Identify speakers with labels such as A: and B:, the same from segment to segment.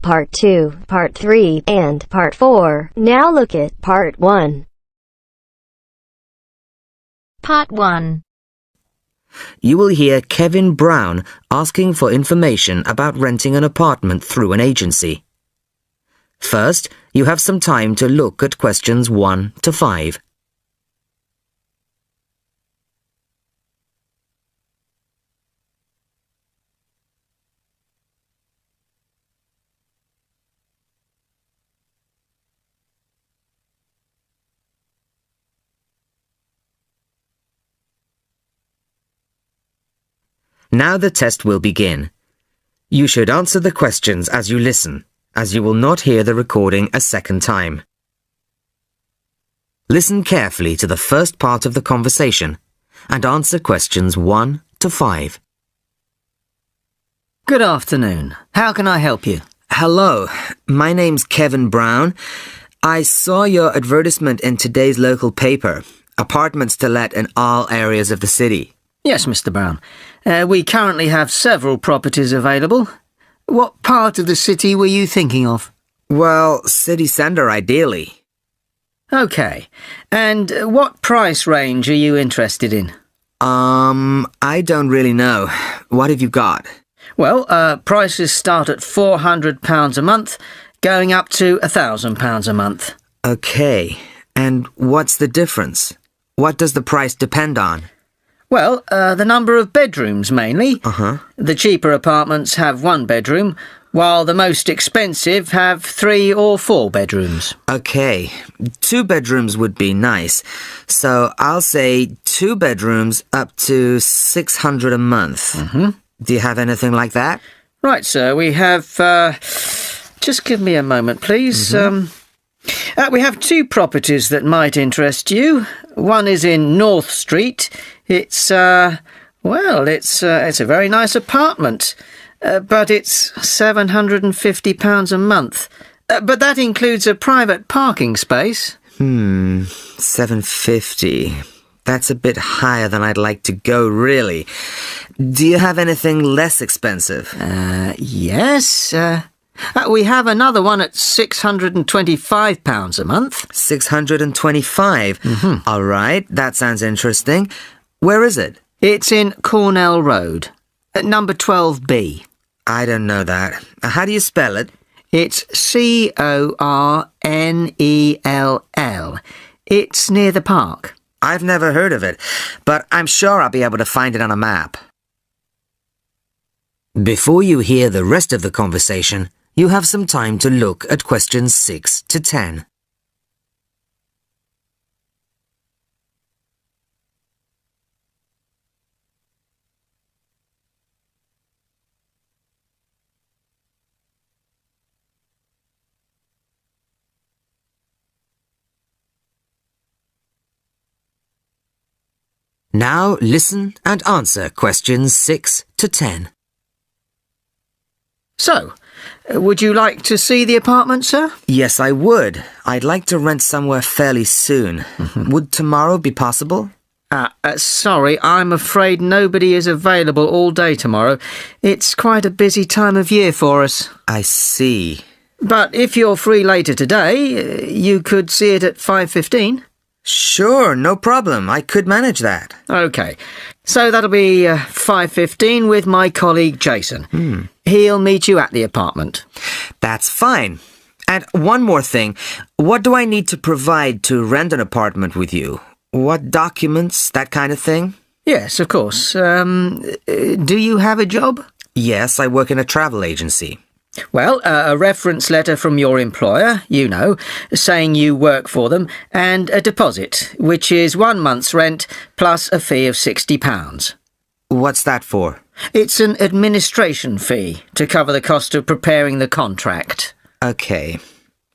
A: Part 2, Part 3, and Part 4. Now look at Part 1.
B: Part 1.
C: You will hear Kevin Brown asking for information about renting an apartment through an agency. First, you have some time to look at questions 1 to 5. Now the test will begin. You should answer the questions as you listen, as you will not hear the recording a second time. Listen carefully to the first part of the conversation and answer questions 1 to 5.
D: Good afternoon. How can I help you?
C: Hello, my name's Kevin Brown. I saw your advertisement in today's local paper, apartments to let in all areas of the city.
D: Yes, Mr. Brown. We currently have several properties available. What part of the city were you thinking of?
C: Well, city centre ideally.
D: Okay. And what price range are you interested in?
C: I don't really know. What have you got?
D: Well, prices start at £400 a month, going up to £1,000 a month.
C: Okay. And what's the difference? What does the price depend on?
D: Well, the number of bedrooms mainly.
C: Uh-huh.
D: The cheaper apartments have 1 bedroom, while the most expensive have 3 or 4 bedrooms.
C: Okay, 2 bedrooms would be nice. So I'll say 2 bedrooms up to $600 a month.
D: Mm-hmm.
C: Do you have anything like that?
D: Right, sir, we have... just give me a moment, please. We have 2 properties that might interest you. One is in North Street. It's a very nice apartment, but it's £750 a month. But that includes a private parking space.
C: $750. That's a bit higher than I'd like to go, really. Do you have anything less expensive?
D: Yes. We have another one at £625 a month.
C: $625?
D: Mm-hmm.
C: All right, that sounds interesting. Where is it?
D: It's in Cornell Road, at number 12B.
C: I don't know that. How do you spell it?
D: It's Cornell. It's near the park.
C: I've never heard of it, but I'm sure I'll be able to find it on a map. Before you hear the rest of the conversation, you have some time to look at questions 6 to 10. Now listen and answer questions 6 to 10.
D: So, would you like to see the apartment, sir?
C: Yes, I would. I'd like to rent somewhere fairly soon. Would tomorrow be possible?
D: Sorry, I'm afraid nobody is available all day tomorrow. It's quite a busy time of year for us.
C: I see.
D: But if you're free later today, you could see it at 5:15.
C: Sure, no problem. I could manage that.
D: OK, so that'll be 5:15 with my colleague Jason. He'll meet you at the apartment.
C: That's fine. And one more thing. What do I need to provide to rent an apartment with you? What documents, that kind of thing?
D: Yes, of course. Do you have a job?
C: Yes, I work in a travel agency.
D: Well, a reference letter from your employer, saying you work for them, and a deposit, which is 1 month's rent plus a fee of £60.
C: What's that for?
D: It's an administration fee to cover the cost of preparing the contract.
C: Okay.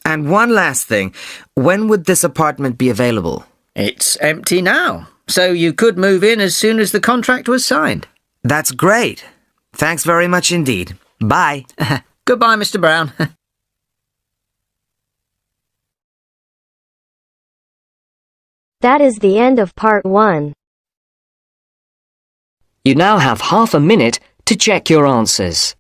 C: And one last thing. When would this apartment be available?
D: It's empty now, so you could move in as soon as the contract was signed.
C: That's great. Thanks very much indeed. Bye.
D: Goodbye, Mr. Brown.
A: That is the end of Part 1.
E: You now have half a minute to check your answers.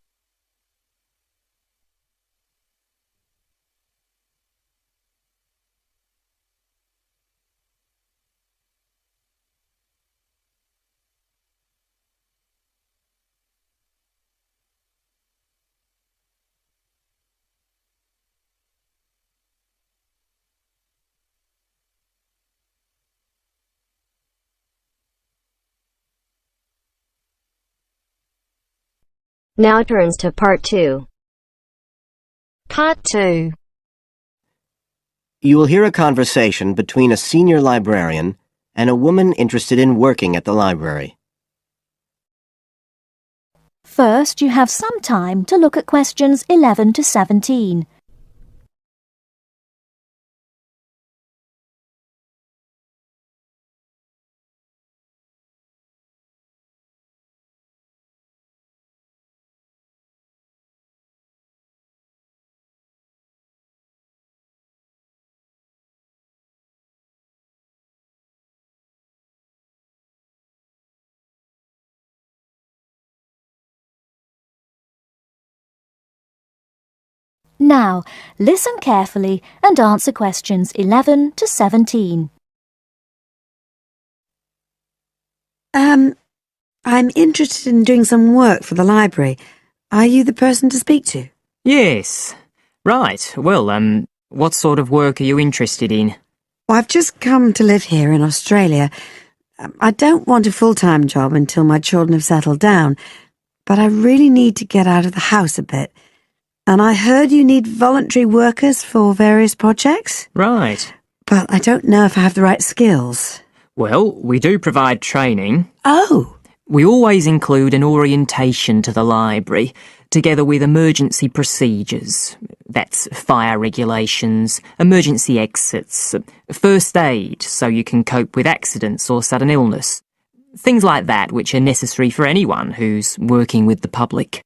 A: Now turns to Part 2.
B: Part 2.
E: You will hear a conversation between a senior librarian and a woman interested in working at the library.
F: First, you have some time to look at questions 11 to 17. Now, listen carefully and answer questions 11 to 17.
G: I'm interested in doing some work for the library. Are you the person to speak to?
H: Yes. Right. Well, what sort of work are you interested in?
G: Well, I've just come to live here in Australia. I don't want a full-time job until my children have settled down, but I really need to get out of the house a bit. And I heard you need voluntary workers for various projects.
H: Right.
G: But I don't know if I have the right skills.
H: Well, we do provide training.
G: Oh!
H: We always include an orientation to the library, together with emergency procedures. That's fire regulations, emergency exits, first aid so you can cope with accidents or sudden illness. Things like that which are necessary for anyone who's working with the public.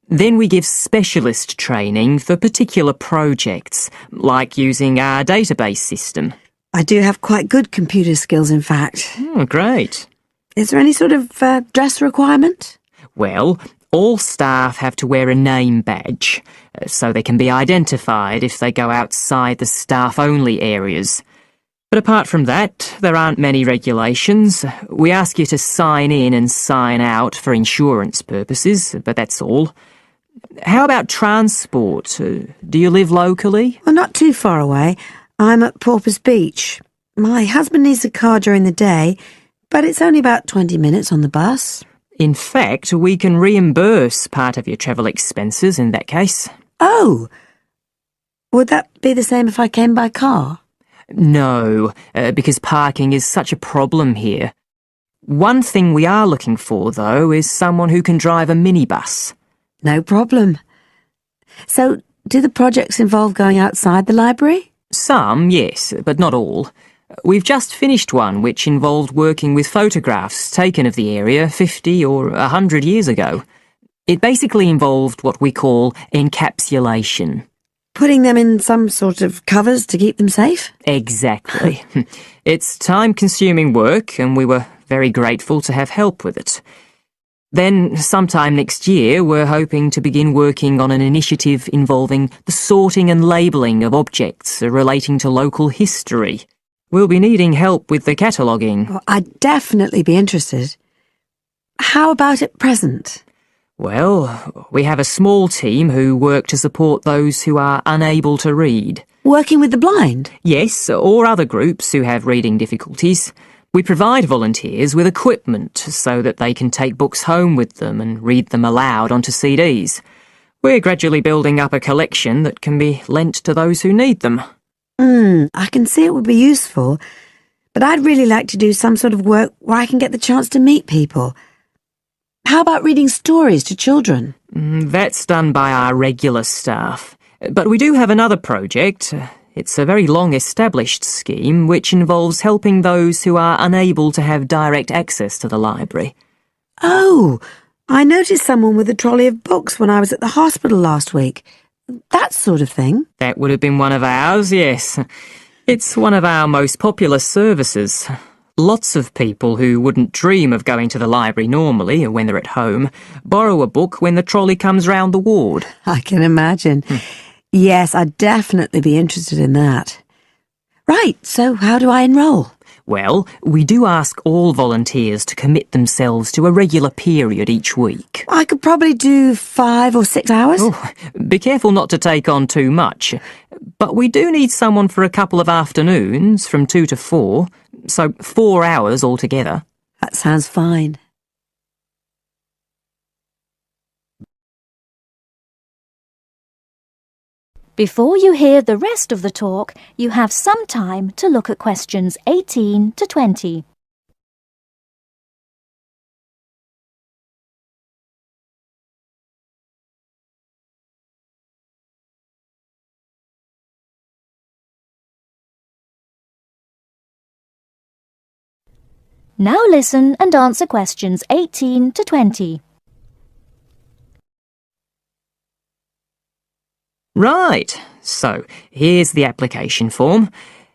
H: Then we give specialist training for particular projects, like using our database system.
G: I do have quite good computer skills, in fact.
H: Oh, great.
G: Is there any sort of dress requirement?
H: Well, all staff have to wear a name badge, so they can be identified if they go outside the staff-only areas. But apart from that, there aren't many regulations. We ask you to sign in and sign out for insurance purposes, but that's all. How about transport? Do you live locally?
G: Well, not too far away. I'm at Paupers Beach. My husband needs a car during the day, but it's only about 20 minutes on the bus.
H: In fact, we can reimburse part of your travel expenses in that case.
G: Oh! Would that be the same if I came by car?
H: No, because parking is such a problem here. One thing we are looking for, though, is someone who can drive a minibus.
G: No problem. So, do the projects involve going outside the library?
H: Some, yes, but not all. We've just finished one which involved working with photographs taken of the area 50 or 100 years ago. It basically involved what we call encapsulation.
G: Putting them in some sort of covers to keep them safe?
H: Exactly. It's time-consuming work, and we were very grateful to have help with it. Then, sometime next year, we're hoping to begin working on an initiative involving the sorting and labelling of objects relating to local history. We'll be needing help with the cataloguing.
G: Well, I'd definitely be interested. How about at present?
H: Well, we have a small team who work to support those who are unable to read.
G: Working with the blind?
H: Yes, or other groups who have reading difficulties. We provide volunteers with equipment so that they can take books home with them and read them aloud onto CDs. We're gradually building up a collection that can be lent to those who need them.
G: I can see it would be useful, but I'd really like to do some sort of work where I can get the chance to meet people. How about reading stories to children?
H: That's done by our regular staff. But we do have another project. It's a very long-established scheme which involves helping those who are unable to have direct access to the library.
G: Oh, I noticed someone with a trolley of books when I was at the hospital last week. That sort of thing.
H: That would have been one of ours, yes. It's one of our most popular services. Lots of people who wouldn't dream of going to the library normally when they're at home borrow a book when the trolley comes round the ward.
G: I can imagine. Yes, I'd definitely be interested in that. Right, so how do I enrol?
H: Well, we do ask all volunteers to commit themselves to a regular period each week.
G: I could probably do 5 or 6 hours.
H: Oh, be careful not to take on too much. But we do need someone for a couple of afternoons, from 2 to 4, so 4 hours altogether.
G: That sounds fine.
F: Before you hear the rest of the talk, you have some time to look at questions 18 to 20. Now listen and answer questions 18 to 20.
H: Right, so here's the application form.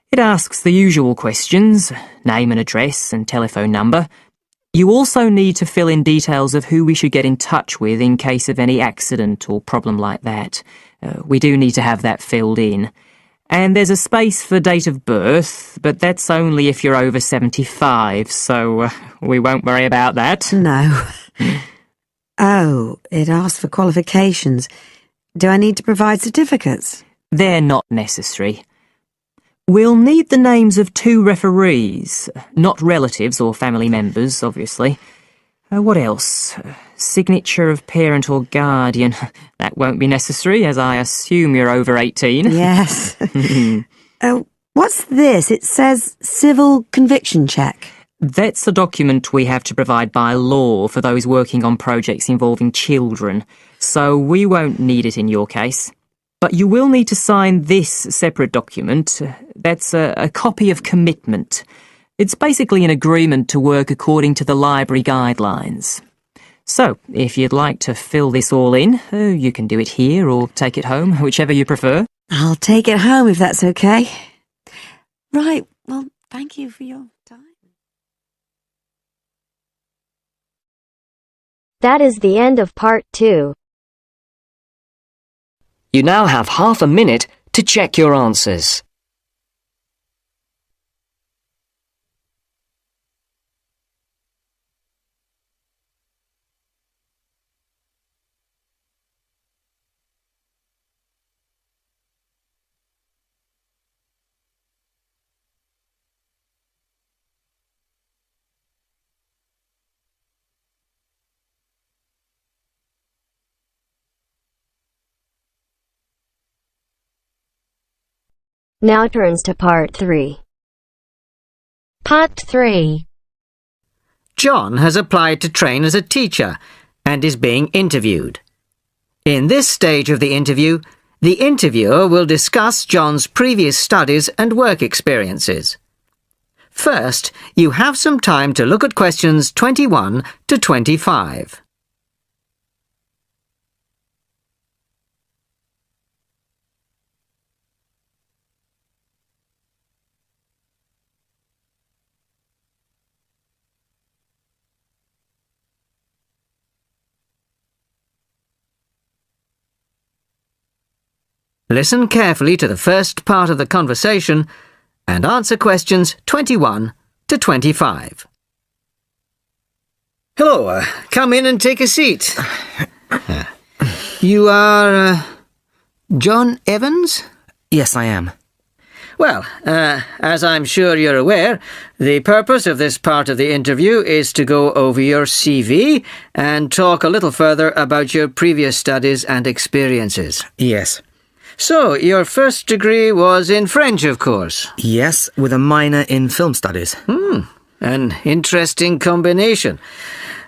H: It asks the usual questions, name and address and telephone number. You also need to fill in details of who we should get in touch with in case of any accident or problem like that. We do need to have that filled in. And there's a space for date of birth, but that's only if you're over 75, so we won't worry about that.
G: No. Oh, it asks for qualifications. Do I need to provide certificates?
H: They're not necessary. We'll need the names of 2 referees, not relatives or family members, obviously. What else? Signature of parent or guardian. That won't be necessary, as I assume you're over 18.
G: Yes. What's this? It says civil conviction check.
H: That's a document we have to provide by law for those working on projects involving children, so we won't need it in your case. But you will need to sign this separate document. That's a copy of commitment. It's basically an agreement to work according to the library guidelines. So, if you'd like to fill this all in, you can do it here or take it home, whichever you prefer.
G: I'll take it home if that's okay. Right, well, thank you for your time.
A: That is the end of part 2.
I: You now have half a minute to check your answers.
A: Now turns to part 3.
B: Part 3.
D: John has applied to train as a teacher and is being interviewed. In this stage of the interview, the interviewer will discuss John's previous studies and work experiences. First, you have some time to look at questions 21 to 25. Listen carefully to the first part of the conversation and answer questions 21 to 25. Hello, come in and take a seat. You are, John Evans?
C: Yes, I am.
D: Well, as I'm sure you're aware, the purpose of this part of the interview is to go over your CV and talk a little further about your previous studies and experiences.
C: Yes.
D: So, your first degree was in French, of course?
C: Yes, with a minor in film studies.
D: An interesting combination.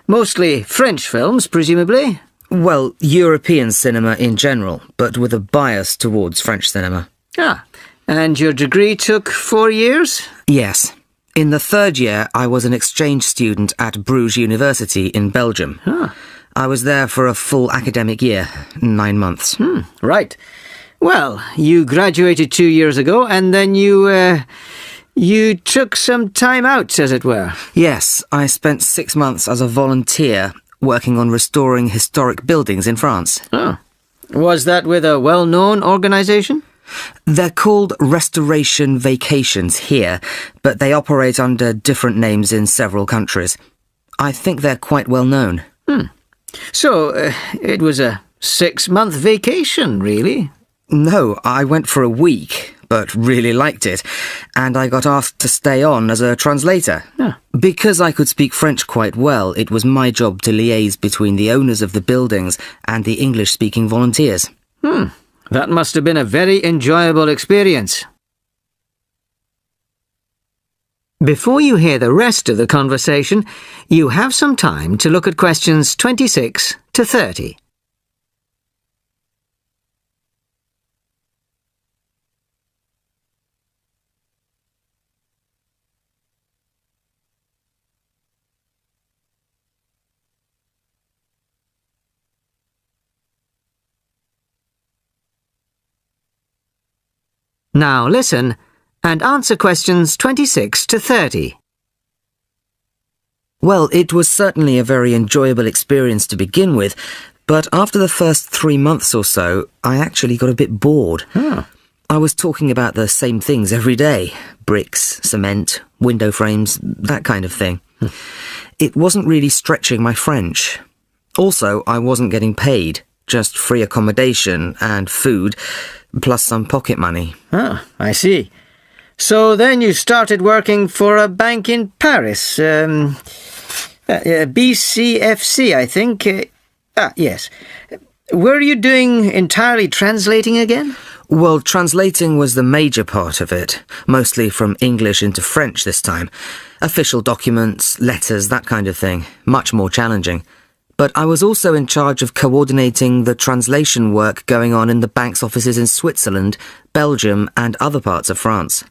D: Mostly French films, presumably?
C: Well, European cinema in general, but with a bias towards French cinema.
D: Ah, and your degree took 4 years?
C: Yes. In the 3rd year, I was an exchange student at Bruges University in Belgium. I was there for a full academic year, 9 months.
D: Right. Well, you graduated 2 years ago, and then you took some time out, as it were.
C: Yes, I spent 6 months as a volunteer working on restoring historic buildings in France.
D: Oh. Was that with a well-known organisation?
C: They're called Restoration Vacations here, but they operate under different names in several countries. I think they're quite well known.
D: So, it was a 6-month vacation, really?
C: No, I went for a week, but really liked it, and I got asked to stay on as a translator. Because I could speak French quite well, it was my job to liaise between the owners of the buildings and the English-speaking volunteers.
D: That must have been a very enjoyable experience. Before you hear the rest of the conversation, you have some time to look at questions 26 to 30. Now listen and answer questions 26 to 30.
C: Well, it was certainly a very enjoyable experience to begin with, but after the first 3 months or so, I actually got a bit bored. I was talking about the same things every day. Bricks, cement, window frames, that kind of thing. It wasn't really stretching my French. Also, I wasn't getting paid, just free accommodation and food, plus some pocket money.
D: I see. So then you started working for a bank in Paris. BCFC, I think. Yes. Were you doing entirely translating again?
C: Well, translating was the major part of it, mostly from English into French this time. Official documents, letters, that kind of thing. Much more challenging. But I was also in charge of coordinating the translation work going on in the bank's offices in Switzerland, Belgium, and other parts of France.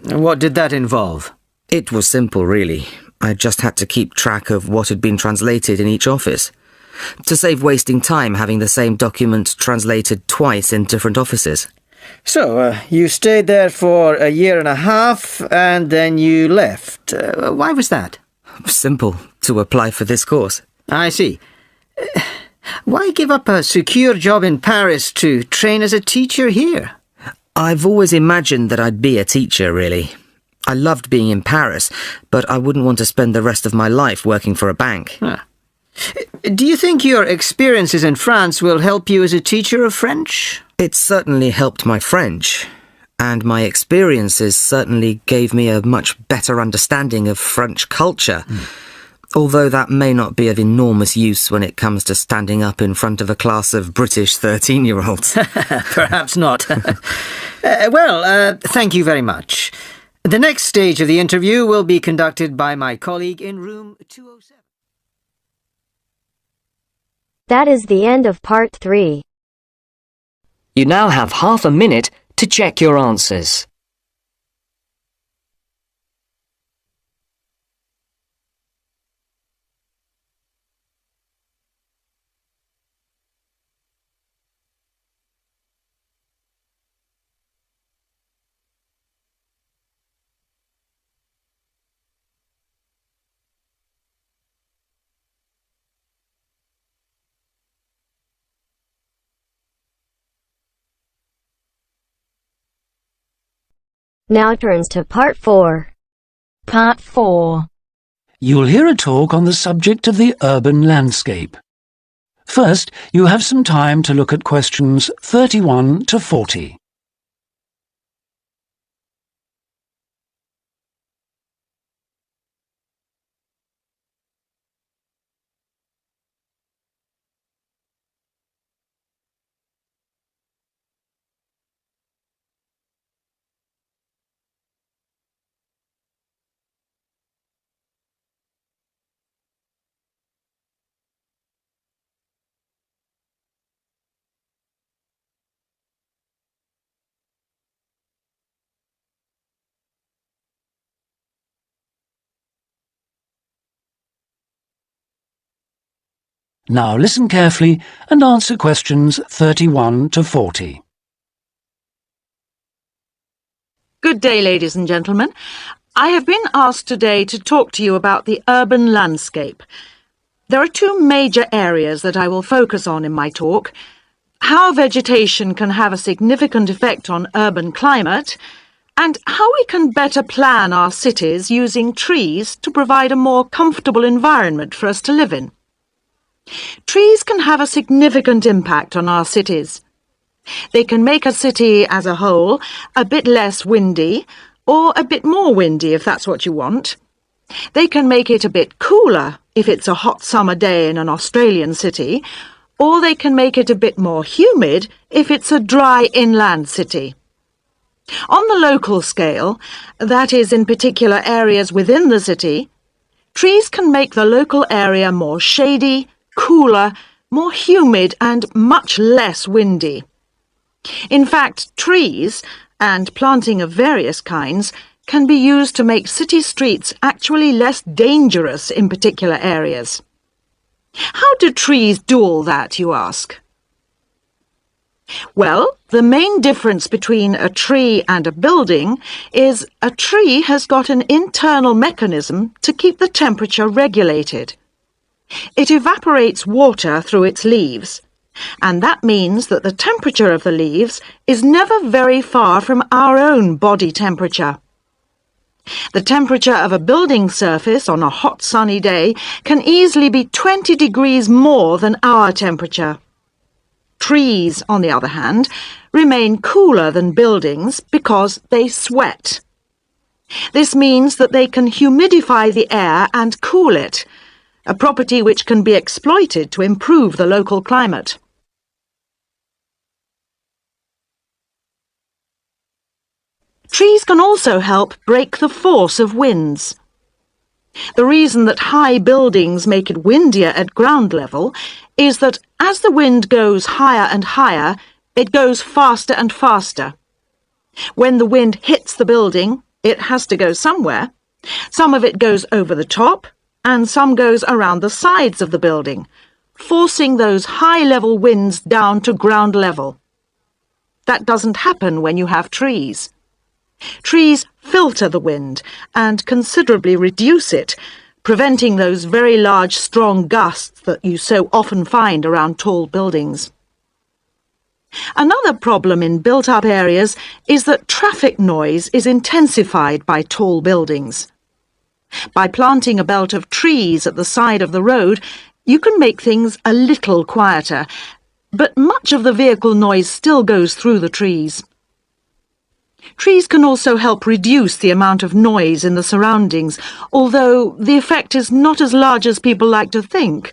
D: What did that involve?
C: It was simple, really. I just had to keep track of what had been translated in each office, to save wasting time having the same document translated twice in different offices.
D: So, you stayed there for a year and a half, and then you left. Why was that?
C: Simple, to apply for this course.
D: I see. Why give up a secure job in Paris to train as a teacher here?
C: I've always imagined that I'd be a teacher, really. I loved being in Paris, but I wouldn't want to spend the rest of my life working for a bank.
D: Do you think your experiences in France will help you as a teacher of French?
C: It certainly helped my French, and my experiences certainly gave me a much better understanding of French culture. Although that may not be of enormous use when it comes to standing up in front of a class of British 13-year-olds.
D: Perhaps not. Thank you very much. The next stage of the interview will be conducted by my colleague in room 207.
A: That is the end of part 3.
I: You now have half a minute to check your answers.
A: Now turns to part 4.
B: Part 4.
J: You'll hear a talk on the subject of the urban landscape. First, you have some time to look at questions 31 to 40. Now listen carefully and answer questions 31 to 40.
K: Good day, ladies and gentlemen. I have been asked today to talk to you about the urban landscape. There are two major areas that I will focus on in my talk: how vegetation can have a significant effect on urban climate, and how we can better plan our cities using trees to provide a more comfortable environment for us to live in. Trees can have a significant impact on our cities. They can make a city as a whole a bit less windy, or a bit more windy if that's what you want. They can make it a bit cooler if it's a hot summer day in an Australian city, or they can make it a bit more humid if it's a dry inland city. On the local scale, that is in particular areas within the city, trees can make the local area more shady, cooler, more humid and much less windy. In fact, trees, and planting of various kinds, can be used to make city streets actually less dangerous in particular areas. How do trees do all that, you ask? Well, the main difference between a tree and a building is a tree has got an internal mechanism to keep the temperature regulated. It evaporates water through its leaves, and that means that the temperature of the leaves is never very far from our own body temperature. The temperature of a building surface on a hot sunny day can easily be 20 degrees more than our temperature. Trees, on the other hand, remain cooler than buildings because they sweat. This means that they can humidify the air and cool it, a property which can be exploited to improve the local climate. Trees can also help break the force of winds. The reason that high buildings make it windier at ground level is that as the wind goes higher and higher, it goes faster and faster. When the wind hits the building, it has to go somewhere. Some of it goes over the top, and some goes around the sides of the building, forcing those high-level winds down to ground level. That doesn't happen when you have trees. Trees filter the wind and considerably reduce it, preventing those very large, strong gusts that you so often find around tall buildings. Another problem in built-up areas is that traffic noise is intensified by tall buildings. By planting a belt of trees at the side of the road, you can make things a little quieter, but much of the vehicle noise still goes through the trees. Trees can also help reduce the amount of noise in the surroundings, although the effect is not as large as people like to think.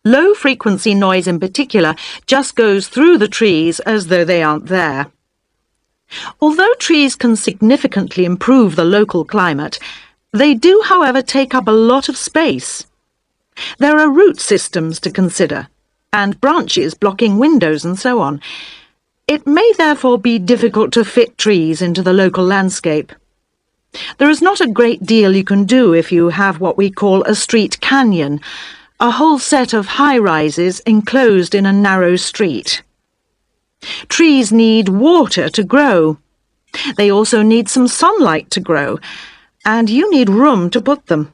K: Low-frequency noise in particular just goes through the trees as though they aren't there. Although trees can significantly improve the local climate, they do, however, take up a lot of space. There are root systems to consider, and branches blocking windows and so on. It may therefore be difficult to fit trees into the local landscape. There is not a great deal you can do if you have what we call a street canyon, a whole set of high-rises enclosed in a narrow street. Trees need water to grow. They also need some sunlight to grow, and you need room to put them.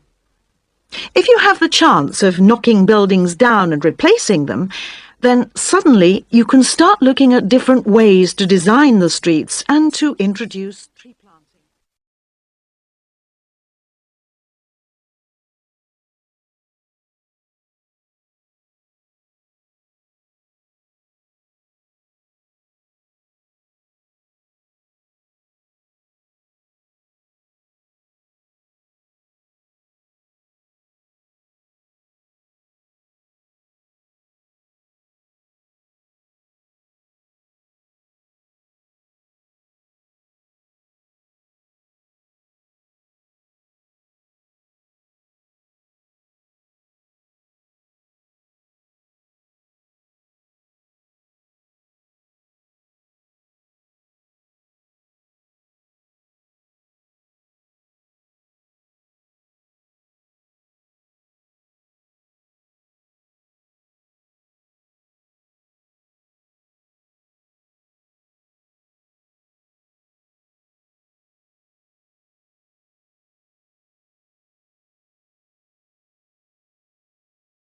K: If you have the chance of knocking buildings down and replacing them, then suddenly you can start looking at different ways to design the streets and to introduce tree